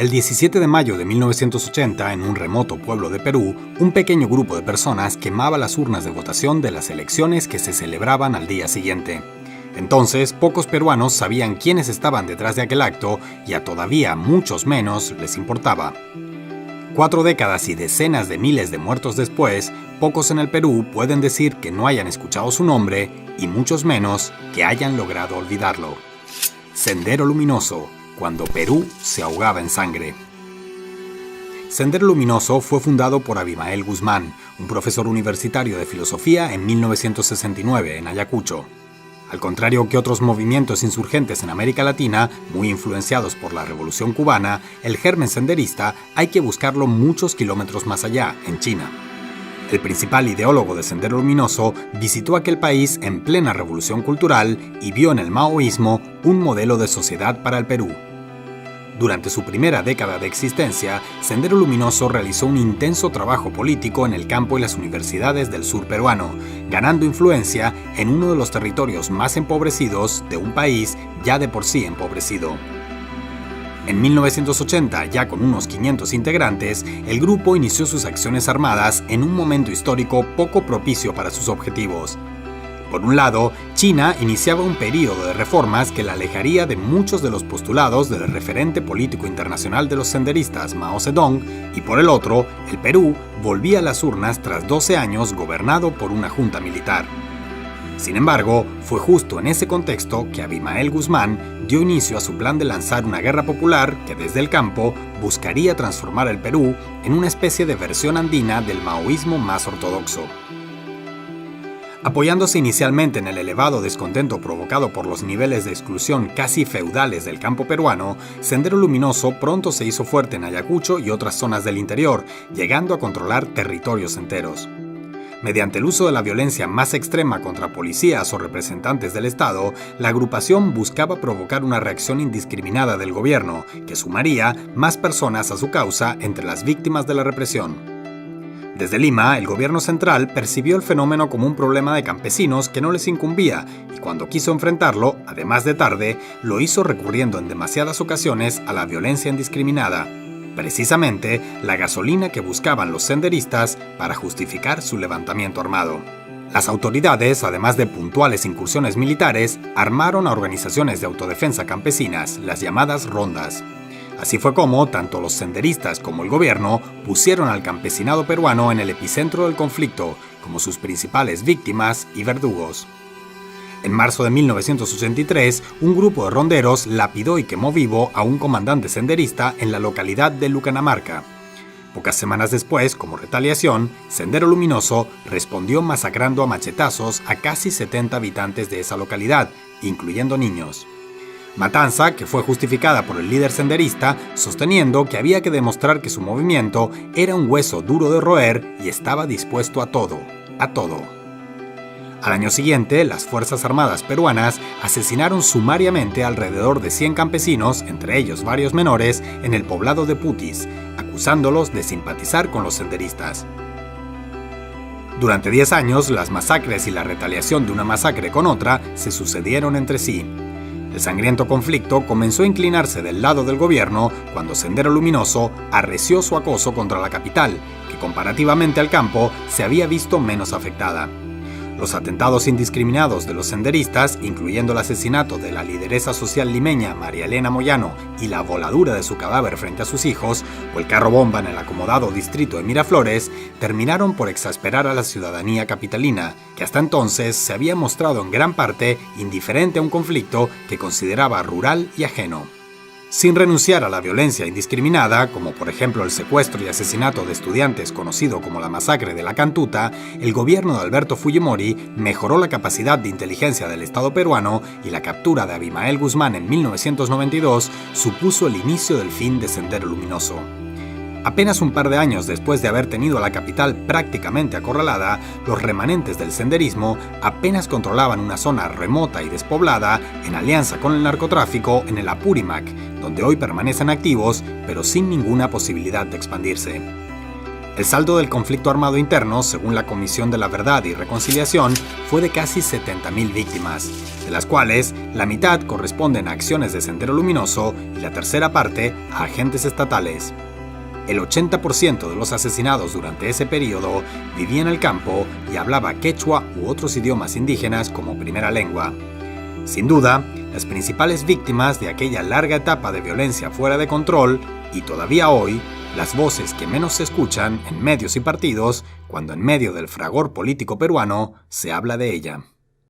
El 17 de mayo de 1980, en un remoto pueblo de Perú, un pequeño grupo de personas quemaba las urnas de votación de las elecciones que se celebraban al día siguiente. Entonces, pocos peruanos sabían quiénes estaban detrás de aquel acto y a todavía muchos menos les importaba. 4 décadas y decenas de miles de muertos después, pocos en el Perú pueden decir que no hayan escuchado su nombre y muchos menos que hayan logrado olvidarlo. Sendero Luminoso, cuando Perú se ahogaba en sangre. Sendero Luminoso fue fundado por Abimael Guzmán, un profesor universitario de filosofía en 1969 en Ayacucho. Al contrario que otros movimientos insurgentes en América Latina, muy influenciados por la Revolución Cubana, el germen senderista hay que buscarlo muchos kilómetros más allá, en China. El principal ideólogo de Sendero Luminoso visitó aquel país en plena revolución cultural y vio en el maoísmo un modelo de sociedad para el Perú. Durante su primera década de existencia, Sendero Luminoso realizó un intenso trabajo político en el campo y las universidades del sur peruano, ganando influencia en uno de los territorios más empobrecidos de un país ya de por sí empobrecido. En 1980, ya con unos 500 integrantes, el grupo inició sus acciones armadas en un momento histórico poco propicio para sus objetivos. Por un lado, China iniciaba un período de reformas que la alejaría de muchos de los postulados del referente político internacional de los senderistas, Mao Zedong, y por el otro, el Perú volvía a las urnas tras 12 años gobernado por una junta militar. Sin embargo, fue justo en ese contexto que Abimael Guzmán dio inicio a su plan de lanzar una guerra popular que desde el campo buscaría transformar el Perú en una especie de versión andina del maoísmo más ortodoxo. Apoyándose inicialmente en el elevado descontento provocado por los niveles de exclusión casi feudales del campo peruano, Sendero Luminoso pronto se hizo fuerte en Ayacucho y otras zonas del interior, llegando a controlar territorios enteros. Mediante el uso de la violencia más extrema contra policías o representantes del Estado, la agrupación buscaba provocar una reacción indiscriminada del gobierno, que sumaría más personas a su causa entre las víctimas de la represión. Desde Lima, el gobierno central percibió el fenómeno como un problema de campesinos que no les incumbía, y cuando quiso enfrentarlo, además de tarde, lo hizo recurriendo en demasiadas ocasiones a la violencia indiscriminada. Precisamente la gasolina que buscaban los senderistas para justificar su levantamiento armado. Las autoridades, además de puntuales incursiones militares, armaron a organizaciones de autodefensa campesinas, las llamadas rondas. Así fue como tanto los senderistas como el gobierno pusieron al campesinado peruano en el epicentro del conflicto, como sus principales víctimas y verdugos. En marzo de 1983, un grupo de ronderos lapidó y quemó vivo a un comandante senderista en la localidad de Lucanamarca. Pocas semanas después, como retaliación, Sendero Luminoso respondió masacrando a machetazos a casi 70 habitantes de esa localidad, incluyendo niños. Matanza que fue justificada por el líder senderista, sosteniendo que había que demostrar que su movimiento era un hueso duro de roer y estaba dispuesto a todo, a todo. Al año siguiente, las Fuerzas Armadas peruanas asesinaron sumariamente alrededor de 100 campesinos, entre ellos varios menores, en el poblado de Putis, acusándolos de simpatizar con los senderistas. Durante 10 años, las masacres y la retaliación de una masacre con otra se sucedieron entre sí. El sangriento conflicto comenzó a inclinarse del lado del gobierno cuando Sendero Luminoso arreció su acoso contra la capital, que comparativamente al campo se había visto menos afectada. Los atentados indiscriminados de los senderistas, incluyendo el asesinato de la lideresa social limeña María Elena Moyano y la voladura de su cadáver frente a sus hijos, o el carro bomba en el acomodado distrito de Miraflores, terminaron por exasperar a la ciudadanía capitalina, que hasta entonces se había mostrado en gran parte indiferente a un conflicto que consideraba rural y ajeno. Sin renunciar a la violencia indiscriminada, como por ejemplo el secuestro y asesinato de estudiantes conocido como la masacre de la Cantuta, el gobierno de Alberto Fujimori mejoró la capacidad de inteligencia del Estado peruano y la captura de Abimael Guzmán en 1992 supuso el inicio del fin de Sendero Luminoso. Apenas un par de años después de haber tenido a la capital prácticamente acorralada, los remanentes del senderismo apenas controlaban una zona remota y despoblada en alianza con el narcotráfico en el Apurímac, donde hoy permanecen activos, pero sin ninguna posibilidad de expandirse. El saldo del conflicto armado interno, según la Comisión de la Verdad y Reconciliación, fue de casi 70.000 víctimas, de las cuales la mitad corresponden a acciones de Sendero Luminoso y la tercera parte a agentes estatales. El 80% de los asesinados durante ese periodo vivía en el campo y hablaba quechua u otros idiomas indígenas como primera lengua. Sin duda, las principales víctimas de aquella larga etapa de violencia fuera de control, y todavía hoy, las voces que menos se escuchan en medios y partidos cuando en medio del fragor político peruano se habla de ella.